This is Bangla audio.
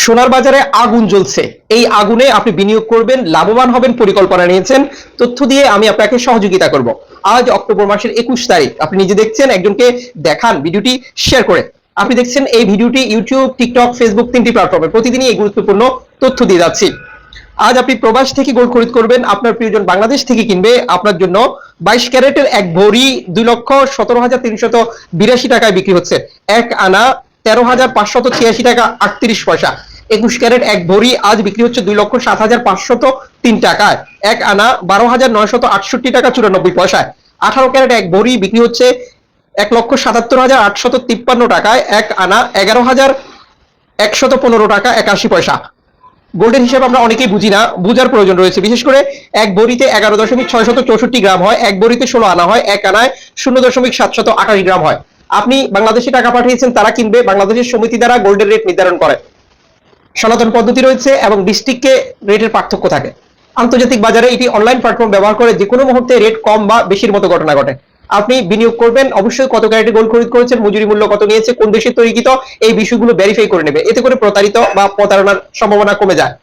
সোনার বাজারে আগুন জ্বলছে, এই আগুনে আপনি বিনিয়োগ করবেন, লাভবান হবেন, পরিকল্পনা নিয়েছেন, তথ্য দিয়ে আমি আপনাকে সহযোগিতা করব। আজ অক্টোবর মাসের 21 তারিখ, আপনি নিজে দেখছেন, একজনকে দেখান ভিডিওটি শেয়ার করে। আপনি দেখছেন এই ভিডিওটি ইউটিউব, টিকটক, ফেসবুক তিনটি প্ল্যাটফর্মে প্রতিদিনই এই গুরুত্বপূর্ণ তথ্য দিয়ে যাচ্ছি। আজ আপনি প্রবাস থেকে গোল্ড খরিদ করবেন, আপনার প্রিয়জন বাংলাদেশ থেকে কিনবে, আপনার জন্য 22 ক্যারেটের এক ভরি 2,17,382 টাকায় বিক্রি হচ্ছে। এক আনা 13,586 টাকা 38 পয়সা। 21 ক্যারেট এক ভরি আজ বিক্রি হচ্ছে 2,07,503 টাকায়। এক আনা 12,968 টাকা 94 পয়সায়। 18 ক্যারেট এক ভরি বিক্রি হচ্ছে 1,77,853 টাকায়। এক আনা 11,115 টাকা 81 পয়সা। গোল্ডের হিসাব আমরা অনেকেই বুঝি না, বুঝার প্রয়োজন রয়েছে। বিশেষ করে এক ভরিতে 11.664 গ্রাম হয়, এক ভরিতে 16 আনা হয়, এক আনায় 0.728 গ্রাম হয়। আপনি বাংলাদেশে টাকা পাঠিয়েছেন, তারা কিনবে, বাংলাদেশের সমিতি দ্বারা গোল্ডের রেট নির্ধারণ করে। সনাতন পদ্ধতি রয়েছে এবং ডিস্ট্রিক্টে রেটের পার্থক্য থাকে। আন্তর্জাতিক বাজারে এটি অনলাইন প্ল্যাটফর্ম ব্যবহার করে যে কোনো মুহূর্তে রেট কম বা বেশির মতো ঘটনা ঘটে। আপনি বিনিয়োগ করবেন, অবশ্যই কত ক্যারেটে গোল্ড খরিদ করেছেন, মজুরি মূল্য কত নিয়েছে, কোন দেশে তৈরিকৃত, এই বিষয়গুলো ভেরিফাই করে নেবে। এতে করে প্রতারিত বা প্রতারণার সম্ভাবনা কমে যায়।